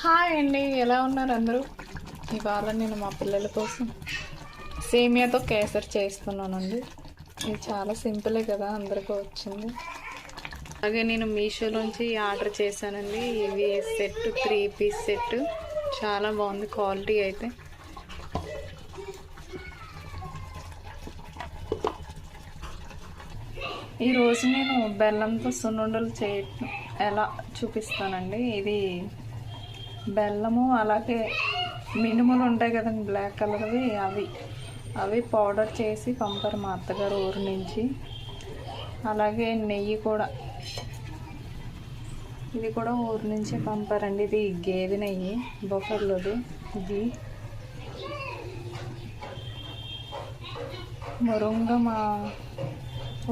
Hi అండి, ఎలా ఉన్నారు అందరూ? ఇవాళ నేను మా పిల్లల కోసం సేమియాతో కేసరి చేస్తున్నానండి. ఇది చాలా సింపులే కదా, అందరికీ వచ్చింది. అలాగే నేను మీషోలోంచి ఆర్డర్ చేశానండి. ఇవి సెట్ 3 పీస్ సెట్, చాలా బాగుంది క్వాలిటీ అయితే. ఈరోజు నేను బెల్లంతో సున్నుండలు చేయటం ఎలా చూపిస్తానండి. ఇది బెల్లము, అలాగే మినుములు ఉంటాయి కదండి బ్లాక్ కలర్వి, అవి పౌడర్ చేసి పంపారు మా అత్తగారు ఊరు నుంచి. అలాగే నెయ్యి కూడా, ఇది కూడా ఊరు నుంచి పంపారండి. ఇది గేదె నెయ్యి, బొఫర్లోది. ఇది మురుంగా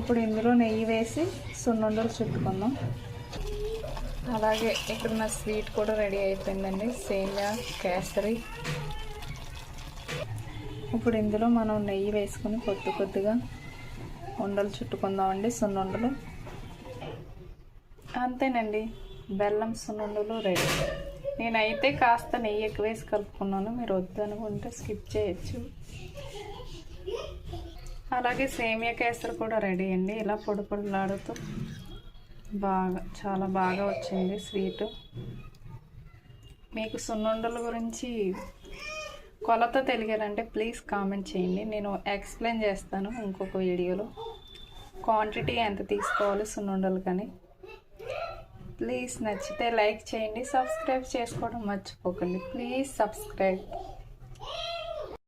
ఇప్పుడు ఇందులో నెయ్యి వేసి సున్నుండలు చుట్టుకుందాం. అలాగే ఇక్కడ నా స్వీట్ కూడా రెడీ అయిపోయిందండి, సేమియా కేసరి. ఇప్పుడు ఇందులో మనం నెయ్యి వేసుకుని కొద్దిగా ఉండలు చుట్టుకుందామండి, సున్నుండలు. అంతేనండి, బెల్లం సున్నుండలు రెడీ. నేనైతే కాస్త నెయ్యి ఎక్కువ వేసి కలుపుకున్నాను, మీరు వద్దనుకుంటే స్కిప్ చేయొచ్చు. అలాగే సేమియా కేసరి కూడా రెడీ అండి. ఇలా పొడి పొడిలాడుతూ చాలా బాగా వచ్చింది స్వీటు. మీకు సున్నుండల గురించి కొలత తెలియాలంటే ప్లీజ్ కామెంట్ చేయండి, నేను ఎక్స్ప్లెయిన్ చేస్తాను ఇంకొక వీడియోలో. క్వాంటిటీ ఎంత తీసుకోవాలి సున్నుండలు కానీ. ప్లీజ్ నచ్చితే లైక్ చేయండి, సబ్స్క్రైబ్ చేసుకోవడం మర్చిపోకండి. Please subscribe.